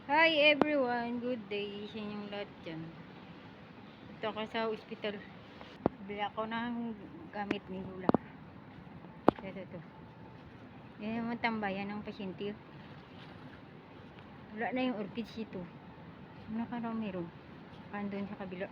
Hi everyone, good day sa inyong lahat dyan. Ito ako sa ospital. Bili ako ng gamit ni Lula. Ito. Yan yung tambayan ng pasyente. Wala na yung orchids ito. Ano ka raw meron? Andun sa kabila.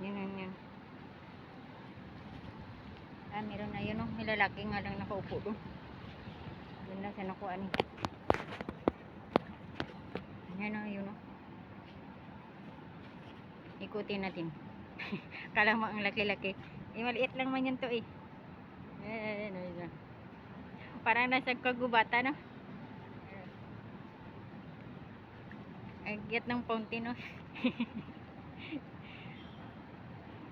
Yan. Meron na yun. May lalaki nga lang nakaupo doon. Doon na sa nakuha ni. Yan o, yun o. Ikutin natin. Kala mo ang laki-laki. Maliit lang man yan to eh. Ayan. Parang nasa kagubatan no. Ang cute ng fountain no.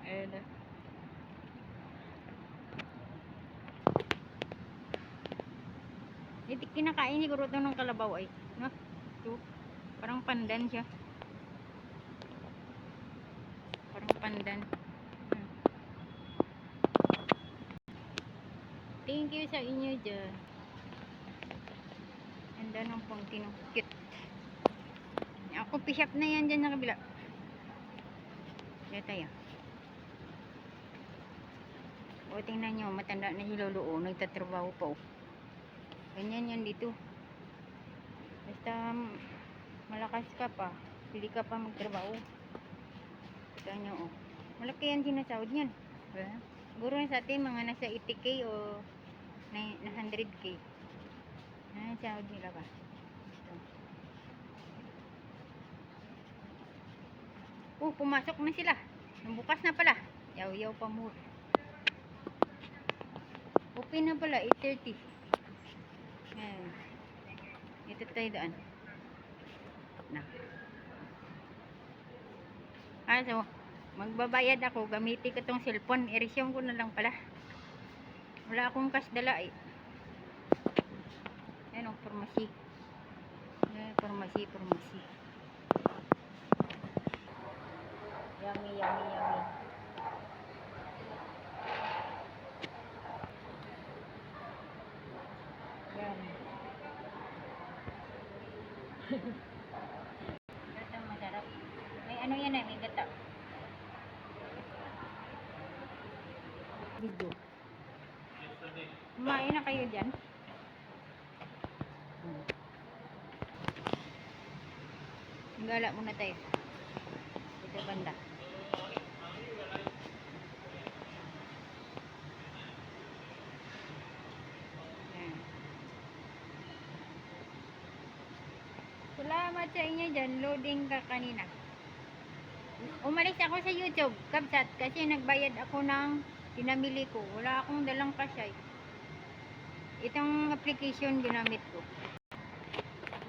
Ayan. Kinakain siguro ito ng kalabaw ay. No? Ito. Parang pandan siya. Parang pandan. Thank you sa inyo dyan. Ganda ng fountain. Cute. Ako pishap na yan dyan sa kabila. Diyan tayo. O tingnan nyo. Matanda na si Lolo o. Nagtatrabaho pa o. Ganyan yan dito. Basta malakas ka pa. Pili ka pa magtrabaho. Ito nyo o. Malaki yan sinasahod yan. Diba? Siguro sa atin mga nasa 80k o na 100k. Sahod nila ba? Ito. Pumasok na sila. Bukas na pala. Yaw pa mo. Open na pala. 8:30. Ayan. Ito tayo daan. So, magbabayad ako. Gamitin ko tong cellphone. I-resume ko na lang pala. Wala akong cash dala eh. Ayan o, pharmacy. Ayan, pharmacy. Yummy. Yan. Ito masarap. May ano yan eh, may gata. Video. Kumain na kayo dyan? Gala muna tayo. Ito banda. Salamat sa inyo dyan. Loading ka kanina. Umalis ako sa YouTube, Kabsat, kasi nagbayad ako ng pinamili ko. Wala akong dalang cash. Itong application ginamit ko.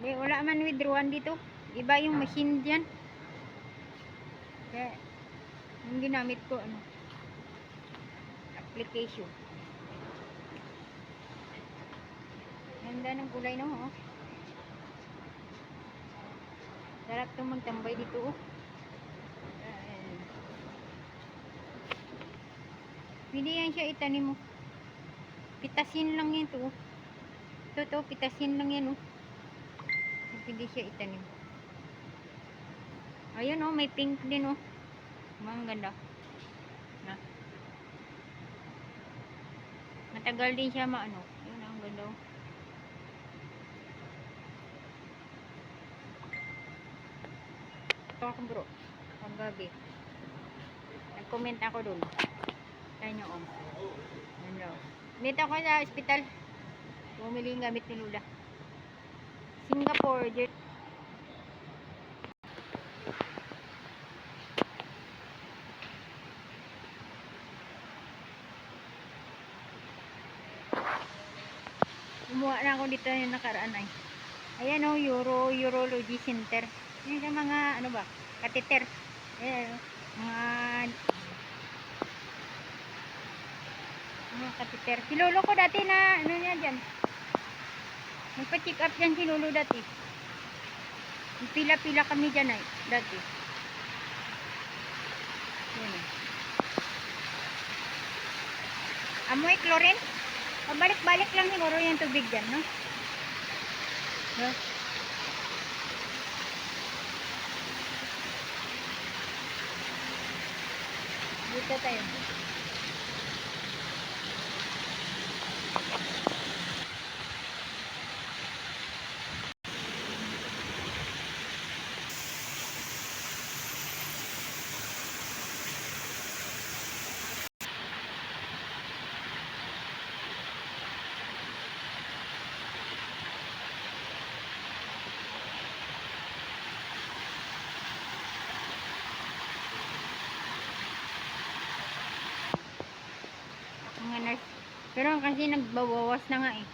Wala man withdrawan dito. Iba yung machine dyan. Kaya, yung ginamit ko, application. Ganda ng kulay no, oh. Sarap itong magtambay dito, oh. Pwede yan siya itanim mo. Pitasin lang yan to. Ito, pitasin lang yan, oh. Pwede siya itanim. Ayun, oh, may pink din, oh. Ang ganda. Na. Matagal din siya maano. Ayun, ang ganda, oh. Ito ako bro. Paggabi. Nag-comment ako dun. Tayo nyo, oh. Ano. Dito ako sa hospital. Bumili yung gamit ni Lula. Singapore. Umuha na ako dito yung nakaraan ay. Ayan o, Urology Center. Yan sa mga, ano ba, catheter. Ayan, mga catheter. Si Lolo ko dati na, ano niya dyan. Nagpa-check up dyan si Lolo dati. Pila-pila kami dyan ay, dati. Yan. Amoy chlorine? Pabalik-balik lang siguro yung tubig dyan, no? Dito tayo. Mga nurse. Pero kasi nagbabawas na nga eh.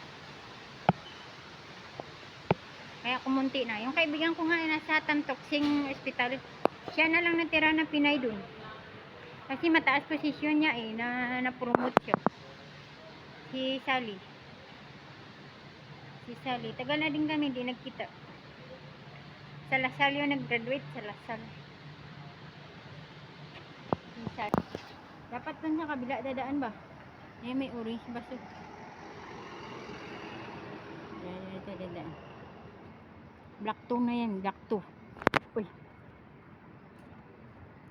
Kaya kumunti na. Yung kaibigan ko nga nasa Tantoksing Hospital, siya na lang natira na Pinay dun. Kasi mataas posisyon niya eh, na-promote siya. Si Sally. Si Sally. Tagal na din kami, di nagkita. Sa Lasal yun nag-graduate, sa Lasal. Si Sally. Dapat dun sa kabila dadaan ba? Eh, may orange baso. Ito dadaan. Black 2 na yan, Black 2. Uy.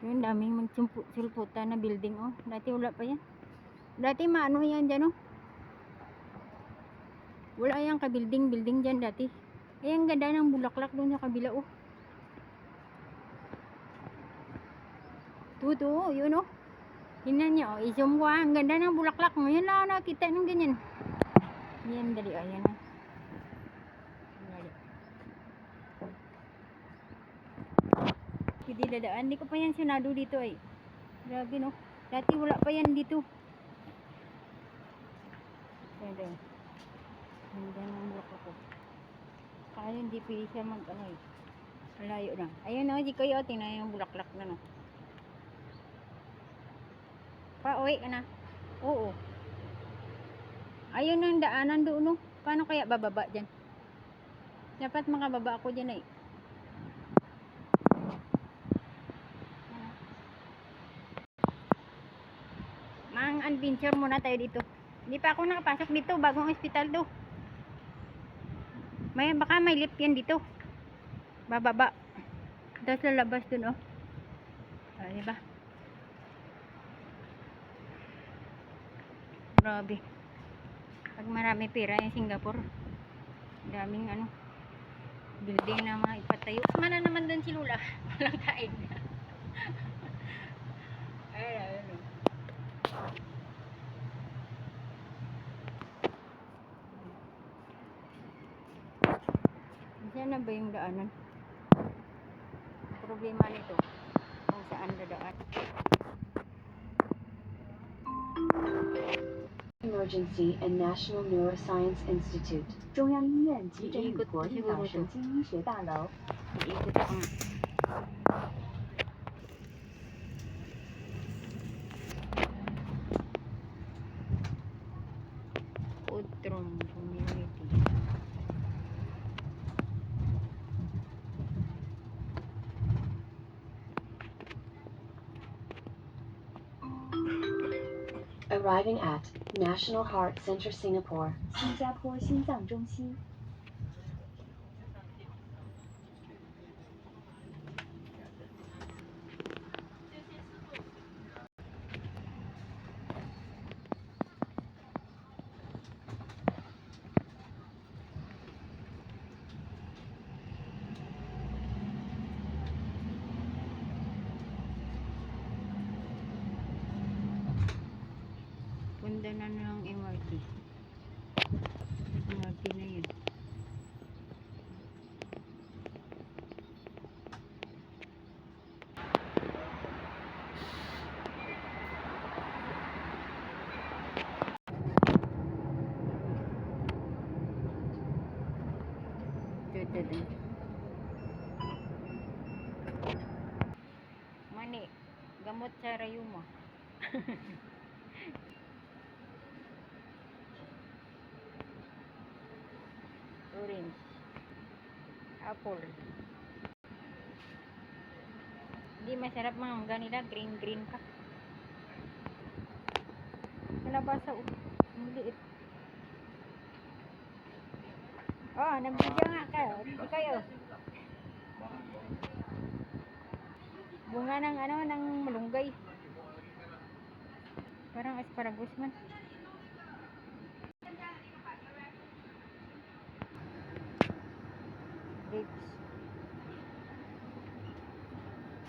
Yun, daming magsulputan na building, oh. Dati wala pa yan. Dati maano yan dyan, oh. Wala yan ka-building dyan dati. Eh, ang ganda ng bulaklak doon sa kabila, oh. Tuto, yun, oh. Tingnan nyo, oh. I-zoom ko, ah. Ang ganda ng bulaklak. Ngayon lang nakita ng ganyan. Yan, dali, ayan, ah. Hindi dadaan. Hindi ko pa yan sinado dito ay. Grabe no. Dati wala pa yan dito. Ganda. Ganda ng bulaklak ko. Kaya hindi pili siya mag-ano eh. Malayo na. Ayun no. Di kayo. Tingnan yung bulaklak na no. Pa-uwi ka na. Oo. Ayun ang daanan doon no. Paano kaya bababa dyan? Dapat makababa ako dyan eh. Adventure muna tayo dito. Hindi pa ako nakapasok dito, bagong ospital do. Baka may lift yan dito. Bababa. Tapos lalabas dun oh. Diba? Grabe. Pag marami pera yung Singapore. Daming ano. Building na mga ipatayo. Mana naman dun si Lula. Walang kain. Ayun. Saan na ba yung daanan? Problema nito kung saan dadaan. Emergency and National Neuroscience Institute 中央医院急诊与国立脑神经医学大楼 Iikot ako nga. Outram Community. Arriving at National Heart Center Singapore 新加坡心脏中心 Punta na ng MRT. MRT na yun. Ito. Mani, gamot sa rayuma. Orange, apple. Hindi masarap mga mangga nila, green pa. Kalabasa, ang liit. Oh, nag-video nga kayo. Hindi kayo. Bunga ng ano, ng malunggay. Parang asparagus man. Grapes.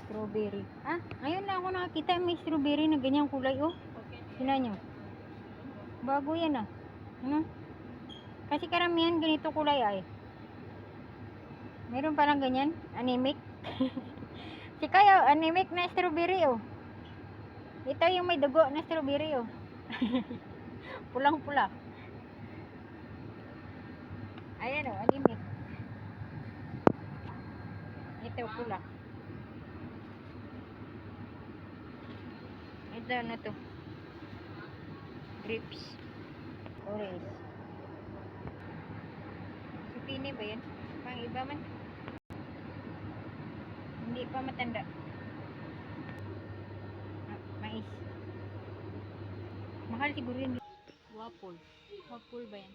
Strawberry. Ah, ngayon lang ako nakakita may strawberry na ganyang kulay, oh. Sina nyo? Bago yan, ah. Ano? Kasi karamihan ganito kulay, ay. Meron parang ganyan, anemic. Si Kaya, anemic na strawberry, oh. Ito yung may dugo na strawberry, oh. Pulang-pula. Ayan, oh, anemic. Ito, pula. Ito, ano to? Grapes. Orange. Supini ba yan? Pang iba man. Hindi pa matanda. Mais. Mahal siguro yun. Waffle. Waffle ba yan?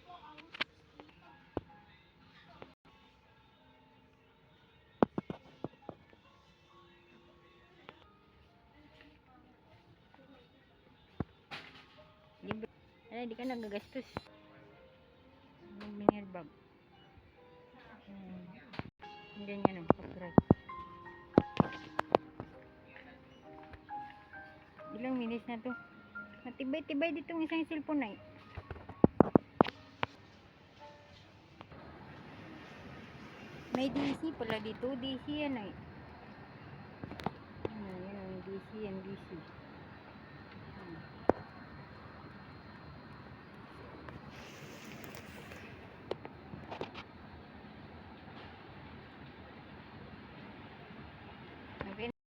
Libre. Ay, di ka nagagastos. Minir bag. Ganyan ang copyright. Ilang minutes na to? Matibay-tibay dito ng isang cellphone ay. May DC pala dito. DC yan ay. Yan, DC yan, DC.